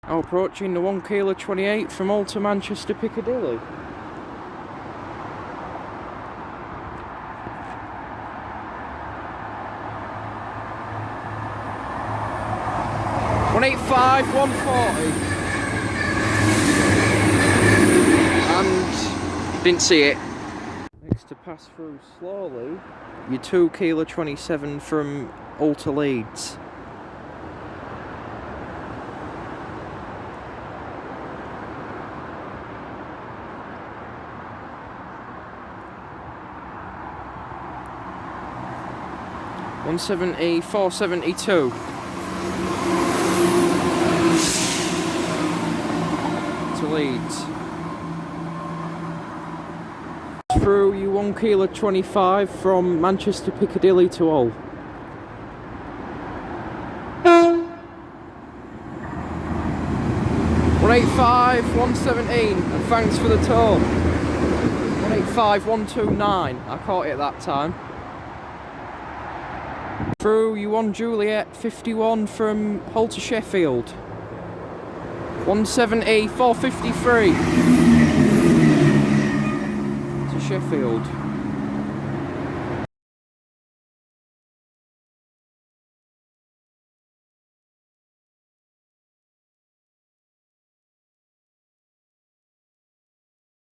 Now approaching the 1 kilo 28 from Hull to Manchester Piccadilly. £185, £140. And didn't see it. Next to pass through slowly, your 2 kilo 27 from Hull to Leeds. £170, £472. To Leeds. Through you 1 kilo 25 from Manchester Piccadilly to Hull. £185, £117, and thanks for the toll. £185, £129. I caught it at that time. Through you 1 Juliet 51 from Hull to Sheffield. £170, £453 to Sheffield.